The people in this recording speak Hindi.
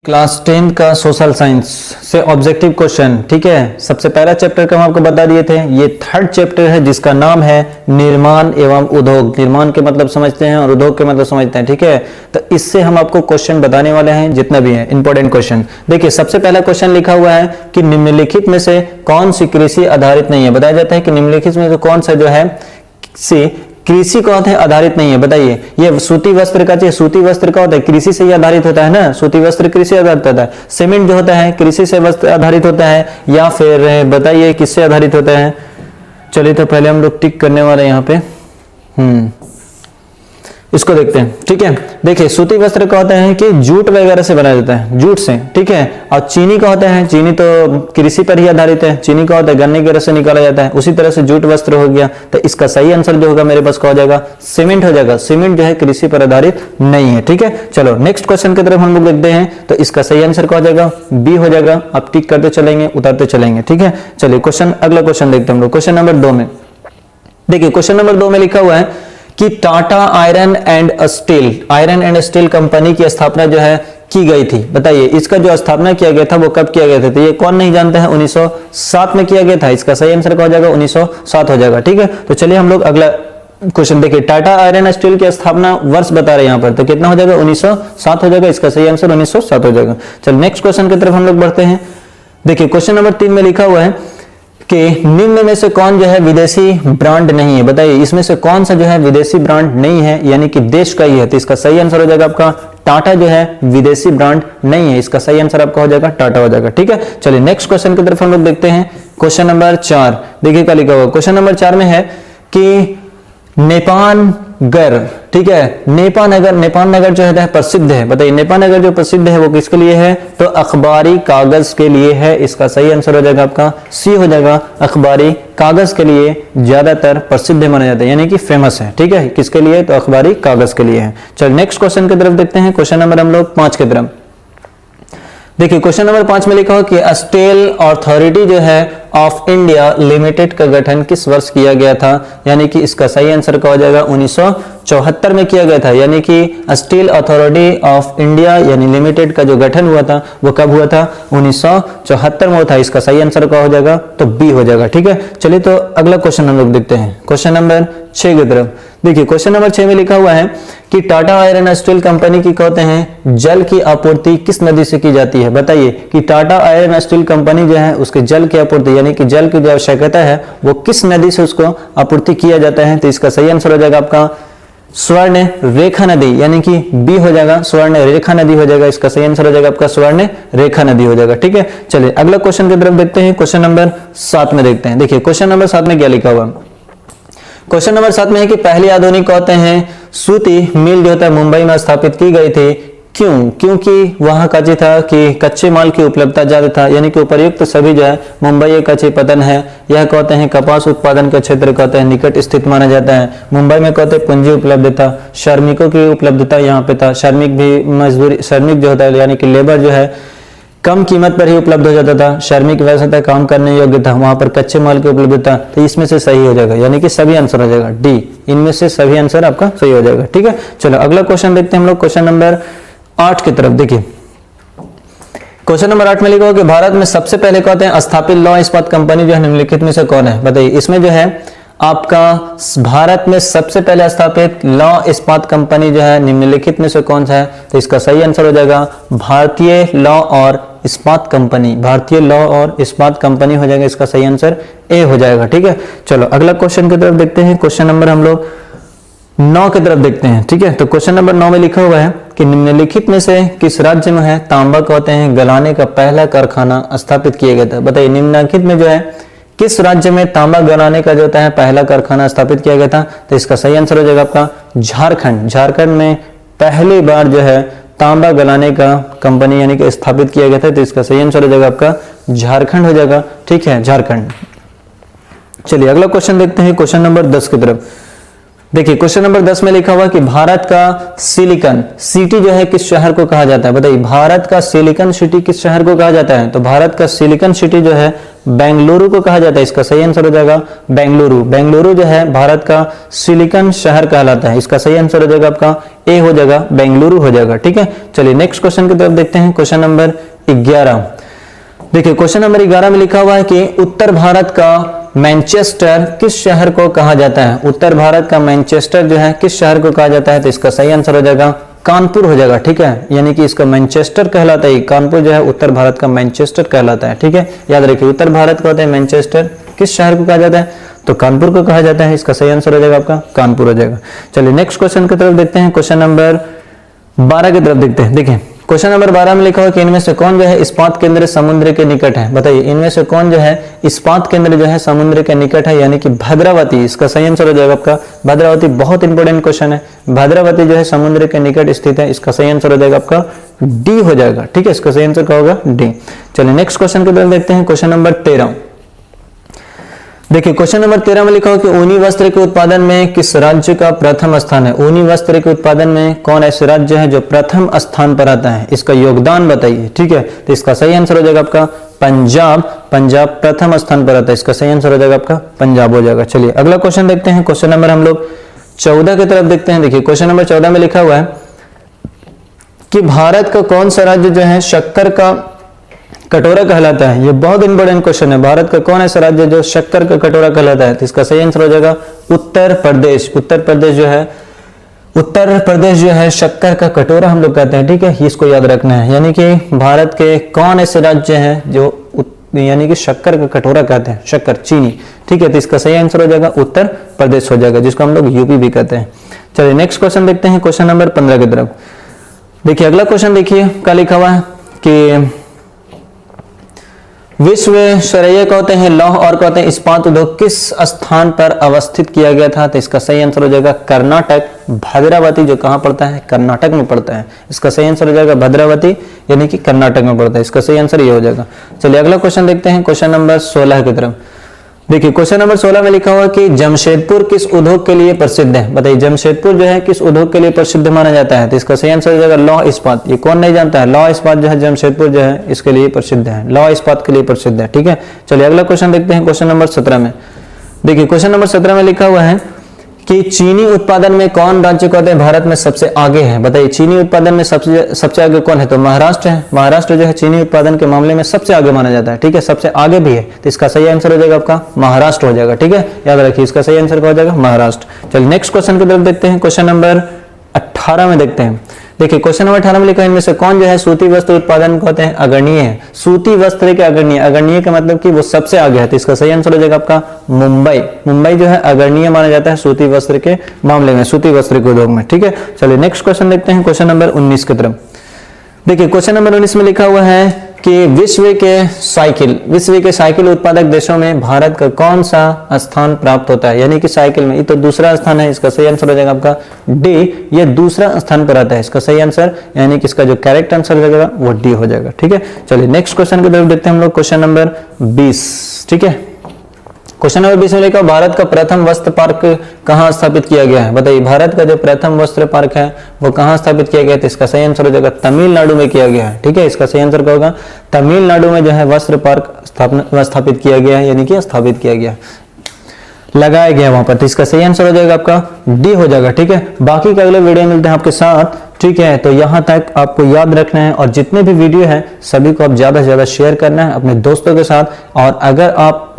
क्लास 10 का सोशल साइंस से ऑब्जेक्टिव क्वेश्चन। ठीक है, सबसे पहला चैप्टर का हम आपको बता दिए थे, ये थर्ड चैप्टर है जिसका नाम है निर्माण एवं उद्योग। निर्माण के मतलब समझते हैं और उद्योग के मतलब समझते हैं। ठीक है, तो इससे हम आपको क्वेश्चन बताने वाले हैं जितना भी है इंपॉर्टेंट क्वेश्चन। देखिए, सबसे पहला क्वेश्चन लिखा हुआ है कि निम्नलिखित में से कौन सी कृषि आधारित नहीं है। बताया जाता है कि निम्नलिखित में से कौन सा जो है कृषि का होता है आधारित नहीं है। बताइए, ये सूती वस्त्र का चाहिए, सूती वस्त्र का होता है कृषि से ही आधारित होता है ना, सूती वस्त्र कृषि आधारित होता है। सीमेंट जो होता है कृषि से वस्त्र आधारित होता है, या फिर बताइए किससे आधारित होता है। चलिए, तो पहले हम लोग टिक करने वाले हैं यहाँ पे। इसको देखते हैं। ठीक है, देखिए सूती वस्त्र का होता है कि जूट वगैरह से बनाया जाता है, जूट से। ठीक है, और चीनी का होता है, चीनी तो कृषि पर ही आधारित है। चीनी का होता है गन्ने के रस से निकाला जाता है। उसी तरह से जूट वस्त्र हो गया। तो इसका सही आंसर जो होगा मेरे पास का हो जाएगा सीमेंट हो जाएगा। सीमेंट जो है कृषि पर आधारित नहीं है। ठीक है, चलो नेक्स्ट क्वेश्चन की तरफ हम लोग देखते हैं। तो इसका सही आंसर का हो जाएगा बी हो जाएगा। आप टिक करते चलेंगे, उतारते चलेंगे। ठीक है, चलिए अगला क्वेश्चन देखते हैं हम लोग। क्वेश्चन नंबर 2 में देखिए, क्वेश्चन नंबर 2 में लिखा हुआ है कि Tata iron and steel company की स्थापना जो है की गई थी। बताइए, इसका जो स्थापना किया गया था वो कब किया गया था। तो ये कौन नहीं जानता है, 1907 में किया गया था। इसका सही आंसर क्या हो जाएगा, 1907 हो जाएगा। ठीक है, तो चलिए हम लोग अगला क्वेश्चन देखिए। टाटा आयरन स्टील की स्थापना वर्ष बता रहे हैं यहाँ पर, तो कितना हो जाएगा, 1907 हो जाएगा। इसका सही आंसर 1907 हो जाएगा। चलिए नेक्स्ट क्वेश्चन की तरफ हम लोग बढ़ते हैं। देखिए, क्वेश्चन नंबर 3 में लिखा हुआ है कि निम्न में से कौन जो है विदेशी ब्रांड नहीं है। बताइए, इसमें से कौन सा जो है विदेशी ब्रांड नहीं है, यानी कि देश का ही है। तो इसका सही आंसर हो जाएगा आपका टाटा जो है विदेशी ब्रांड नहीं है। इसका सही आंसर आपका हो जाएगा टाटा हो जाएगा। ठीक है, चलिए नेक्स्ट क्वेश्चन की तरफ हम लोग देखते हैं। क्वेश्चन नंबर 4 देखिए क्या लिखा हुआ। क्वेश्चन नंबर 4 में है कि नेपानगर, ठीक है, नेपानगर जो है प्रसिद्ध है। बताइए, नेपानगर जो प्रसिद्ध है वो किसके लिए है, तो अखबारी कागज के लिए है। इसका सही आंसर हो जाएगा आपका सी हो जाएगा। अखबारी कागज के लिए ज्यादातर प्रसिद्ध माना जाता है, यानी कि फेमस है। ठीक है, किसके लिए, तो अखबारी कागज के लिए है। चलो नेक्स्ट क्वेश्चन की तरफ देखते हैं। क्वेश्चन नंबर हम लोग 5 की तरफ देखिए। क्वेश्चन नंबर 5 में लिखा हो कि स्टील अथॉरिटी जो है ऑफ इंडिया लिमिटेड का गठन किस वर्ष किया गया था, यानी कि इसका सही आंसर क्या हो जाएगा, 1974 में किया गया था। यानी कि स्टील अथॉरिटी ऑफ इंडिया यानी लिमिटेड का जो गठन हुआ था वो कब हुआ था, 1974 में हुआ था। इसका सही आंसर क्या हो जाएगा, तो बी हो जाएगा। ठीक है, चलिए तो अगला क्वेश्चन हम लोग देखते हैं। क्वेश्चन नंबर 6 की तरफ देखिए। क्वेश्चन नंबर 6 में लिखा हुआ है कि टाटा आयरन स्टील कंपनी की कहते हैं जल की आपूर्ति किस नदी से की जाती है। बताइए कि टाटा आयरन स्टील कंपनी जो है उसके जल की आपूर्ति यानी कि जल की जो आवश्यकता है वो किस नदी से उसको आपूर्ति किया जाता है। तो इसका सही आंसर हो जाएगा आपका स्वर्ण रेखा नदी, यानी कि बी हो जाएगा, स्वर्ण रेखा नदी हो जाएगा। इसका सही आंसर हो जाएगा आपका स्वर्ण रेखा नदी हो जाएगा। ठीक है, चलिए अगला क्वेश्चन की तरफ देखते हैं। क्वेश्चन नंबर 7 में देखते हैं। देखिए क्वेश्चन नंबर 7 में क्या लिखा हुआ। क्वेश्चन नंबर 7 में है कि पहली आधुनिक कहते हैं सूती मिल जो होता है मुंबई में स्थापित की गई थी। क्यों, क्योंकि वहां का जो था कि कच्चे माल की उपलब्धता ज्यादा था, यानी कि उपर्युक्त सभी जो है मुंबई एक अच्छे पतन है। यह कहते हैं कपास उत्पादन का क्षेत्र कहते हैं निकट स्थित माना जाता है। मुंबई में कहते हैं पूंजी उपलब्धता, श्रमिकों की उपलब्धता यहाँ पे था। श्रमिक जो होता है यानी कि लेबर जो है कम कीमत पर ही उपलब्ध हो जाता था। श्रमिक वैसा था काम करने योग्य था, वहां पर कच्चे माल की उपलब्धता। तो इसमें से सही हो जाएगा, यानी कि सभी आंसर हो जाएगा डी। इनमें से सभी आंसर आपका सही हो जाएगा। ठीक है, चलो अगला क्वेश्चन देखते हैं हम लोग। क्वेश्चन नंबर 8 की तरफ देखिए। क्वेश्चन नंबर 8 में लिखा हो कि भारत में सबसे पहले कहते हैं स्थापित लौह इस्पात कंपनी जो है निम्नलिखित में से कौन है। बताइए, इसमें जो है आपका भारत में सबसे पहले स्थापित लौह इस्पात कंपनी जो है निम्नलिखित में से कौन सा है। तो इसका सही आंसर हो जाएगा भारतीय लौह और इस्पात कंपनी। भारतीय लौह और इस्पात कंपनी हो जाएगा। इसका सही आंसर ए हो जाएगा। ठीक है, चलो अगला क्वेश्चन की तरफ देखते हैं। क्वेश्चन नंबर हम लोग 9 की तरफ देखते हैं। ठीक है, तो क्वेश्चन नंबर 9 में लिखा हुआ है कि निम्नलिखित में से किस राज्य में है तांबा कहते हैं गलाने का पहला कारखाना स्थापित किया गया था। बताइए, निम्नलिखित में जो है किस राज्य में तांबा गलाने का जो होता है पहला कारखाना स्थापित किया गया था। तो इसका सही आंसर हो जाएगा आपका झारखंड। झारखंड में पहली बार जो है तांबा गलाने का कंपनी यानी कि स्थापित किया गया था। तो इसका सही आंसर हो जाएगा आपका झारखंड हो जाएगा। ठीक है, झारखंड। चलिए अगला क्वेश्चन देखते हैं। क्वेश्चन नंबर 10 की तरफ देखिए क्वेश्चन नंबर 10 में लिखा हुआ कि भारत का सिलिकॉन सिटी जो है किस शहर को कहा जाता है? बताइए, भारत का सिलिकॉन सिटी किस शहर को कहा जाता है? तो भारत का सिलिकॉन सिटी जो है बेंगलुरु को कहा जाता है। इसका सही आंसर हो जाएगा बेंगलुरु। बेंगलुरु जो है भारत का सिलिकॉन शहर कहलाता है। इसका सही आंसर हो जाएगा आपका ए हो जाएगा, बेंगलुरु हो जाएगा। ठीक है, चलिए नेक्स्ट क्वेश्चन की तरफ देखते हैं। Question number 11। देखिए क्वेश्चन नंबर 11 में लिखा हुआ है कि उत्तर भारत का मैनचेस्टर किस शहर को कहा जाता है? उत्तर भारत का मैनचेस्टर जो है किस शहर को कहा जाता है? तो इसका सही आंसर हो जाएगा कानपुर हो जाएगा। ठीक है, यानी कि इसका मैनचेस्टर कहलाता है। कानपुर जो है उत्तर भारत का मैनचेस्टर कहलाता है। ठीक है, याद रखिए उत्तर भारत का होता है मैनचेस्टर, किस शहर को कहा जाता है? तो कानपुर को कहा जाता है। इसका सही आंसर हो जाएगा आपका कानपुर हो जाएगा। चलिए नेक्स्ट क्वेश्चन की तरफ देखते हैं। क्वेश्चन नंबर 12 की तरफ देखते हैं। देखिए क्वेश्चन नंबर 12 में लिखा हुआ कि इनमें से कौन जो है इस्पात केंद्र समुद्र के निकट है? बताइए, इनमें से कौन जो है इस्पात केंद्र जो है समुद्र के निकट है? यानी कि भद्रावती। इसका सही आंसर हो जाएगा आपका भद्रावती। बहुत इंपॉर्टेंट क्वेश्चन है। भद्रावती जो है समुद्र के निकट स्थित है। इसका सही आंसर हो जाएगा आपका डी हो जाएगा। ठीक है, इसका सही आंसर क्या होगा? डी। चलिए नेक्स्ट क्वेश्चन की तरफ देखते हैं। Question number 13। देखिए क्वेश्चन नंबर 13 में लिखा हो कि ऊनी वस्त्र के उत्पादन में किस राज्य का प्रथम स्थान है? ऊनी वस्त्र के उत्पादन में कौन ऐसे राज्य है जो प्रथम स्थान पर आता है? इसका योगदान बताइए। ठीक है, तो इसका सही आंसर हो जाएगा आपका पंजाब। पंजाब प्रथम स्थान पर आता है। इसका सही आंसर हो जाएगा आपका पंजाब हो जाएगा। चलिए अगला क्वेश्चन देखते हैं। क्वेश्चन नंबर हम लोग 14 की तरफ देखते हैं। देखिए क्वेश्चन नंबर 14 में लिखा हुआ है कि भारत का कौन सा राज्य जो है शक्कर का कटोरा कहलाता है? ये बहुत इंपॉर्टेंट क्वेश्चन है। भारत का कौन ऐसा राज्य जो शक्कर का कटोरा कहलाता है? तो इसका सही आंसर हो जाएगा उत्तर प्रदेश। उत्तर प्रदेश जो है शक्कर का कटोरा हम लोग कहते हैं। ठीक है, इसको याद रखना है। यानी कि भारत के कौन ऐसे राज्य हैं जो यानी कि शक्कर का कटोरा कहते हैं? शक्कर, चीनी। ठीक है, तो इसका सही आंसर हो जाएगा उत्तर प्रदेश हो जाएगा, जिसको हम लोग यूपी भी कहते हैं। चलिए नेक्स्ट क्वेश्चन देखते हैं। क्वेश्चन नंबर 15 की तरफ देखिए। अगला क्वेश्चन देखिए क्या लिखा हुआ है कि विश्वेश्वरैया कहते हैं लौह और कहते हैं इस्पात उद्योग किस स्थान पर अवस्थित किया गया था? तो इसका सही आंसर हो जाएगा कर्नाटक। भद्रावती जो कहां पड़ता है? कर्नाटक में पड़ता है। इसका सही आंसर हो जाएगा भद्रावती, यानी कि कर्नाटक में पड़ता है। इसका सही आंसर ये हो जाएगा। चलिए अगला क्वेश्चन देखते हैं। क्वेश्चन नंबर 16 की तरफ देखिए। क्वेश्चन नंबर 16 में लिखा हुआ कि जमशेदपुर किस उद्योग के लिए प्रसिद्ध है? बताइए, जमशेदपुर जो है किस उद्योग के लिए प्रसिद्ध माना जाता है? तो इसका सही आंसर हो जाएगा लौह इस्पात। ये कौन नहीं जानता है? लौह इस्पात जो है जमशेदपुर जो है इसके लिए प्रसिद्ध है, लौह इस्पात के लिए प्रसिद्ध है। ठीक है, चलिए अगला क्वेश्चन देखते हैं। क्वेश्चन नंबर 17 में देखिए। क्वेश्चन नंबर 17 में लिखा हुआ है कि चीनी उत्पादन में कौन राज्य कहते हैं भारत में सबसे आगे है? बताइए, चीनी उत्पादन में सबसे आगे कौन है? तो महाराष्ट्र है। महाराष्ट्र जो है चीनी उत्पादन के मामले में सबसे आगे माना जाता है। ठीक है, सबसे आगे भी है। तो इसका सही आंसर हो जाएगा आपका महाराष्ट्र हो जाएगा। ठीक है, याद रखिए इसका सही आंसर क्या हो जाएगा? महाराष्ट्र। चलिए नेक्स्ट क्वेश्चन की तरफ देखते हैं। क्वेश्चन नंबर 18 में देखते हैं। देखिए क्वेश्चन नंबर 18 में लिखा है इनमें से कौन जो है सूती वस्त्र उत्पादन कहते हैं अग्रणीय है? सूती वस्त्र के अग्रणीय, अग्रणीय का मतलब कि वो सबसे आगे है। तो इसका सही आंसर हो जाएगा आपका मुंबई। मुंबई जो है अग्रणीय माना जाता है सूती वस्त्र के मामले में, सूती वस्त्र के उद्योग में। ठीक है, चलिए नेक्स्ट क्वेश्चन देखते हैं। क्वेश्चन नंबर 19 की तरफ देखिए। क्वेश्चन नंबर 19 में लिखा हुआ है कि विश्व के साइकिल उत्पादक देशों में भारत का कौन सा स्थान प्राप्त होता है? यानी कि साइकिल में ये तो दूसरा स्थान है। इसका सही आंसर हो जाएगा आपका डी। ये दूसरा स्थान पर आता है। इसका सही आंसर यानी कि इसका जो करेक्ट आंसर हो जाएगा वो डी हो जाएगा। ठीक है, चलिए नेक्स्ट क्वेश्चन की तरफ देखते हैं हम लोग। Question number 20। ठीक है, क्वेश्चन नंबर 20 में लिखा भारत का प्रथम वस्त्र पार्क कहां स्थापित किया गया है? बताइए, भारत का जो प्रथम वस्त्र पार्क है वो कहां स्थापित किया गया है? तो इसका सही आंसर हो जाएगा तमिलनाडु में किया गया है। ठीक है, इसका सही आंसर क्या होगा? तमिलनाडु में जो है वस्त्र पार्क स्थापित किया गया है, यानी कि स्थापित किया गया, लगाया गया वहां पर। तो इसका सही आंसर हो जाएगा आपका डी हो जाएगा। ठीक है, बाकी के अगले वीडियो मिलते हैं आपके साथ। ठीक है, तो यहां तक आपको याद रखना है और जितने भी वीडियो है सभी को आप ज्यादा से ज्यादा शेयर करना है अपने दोस्तों के साथ। और अगर आप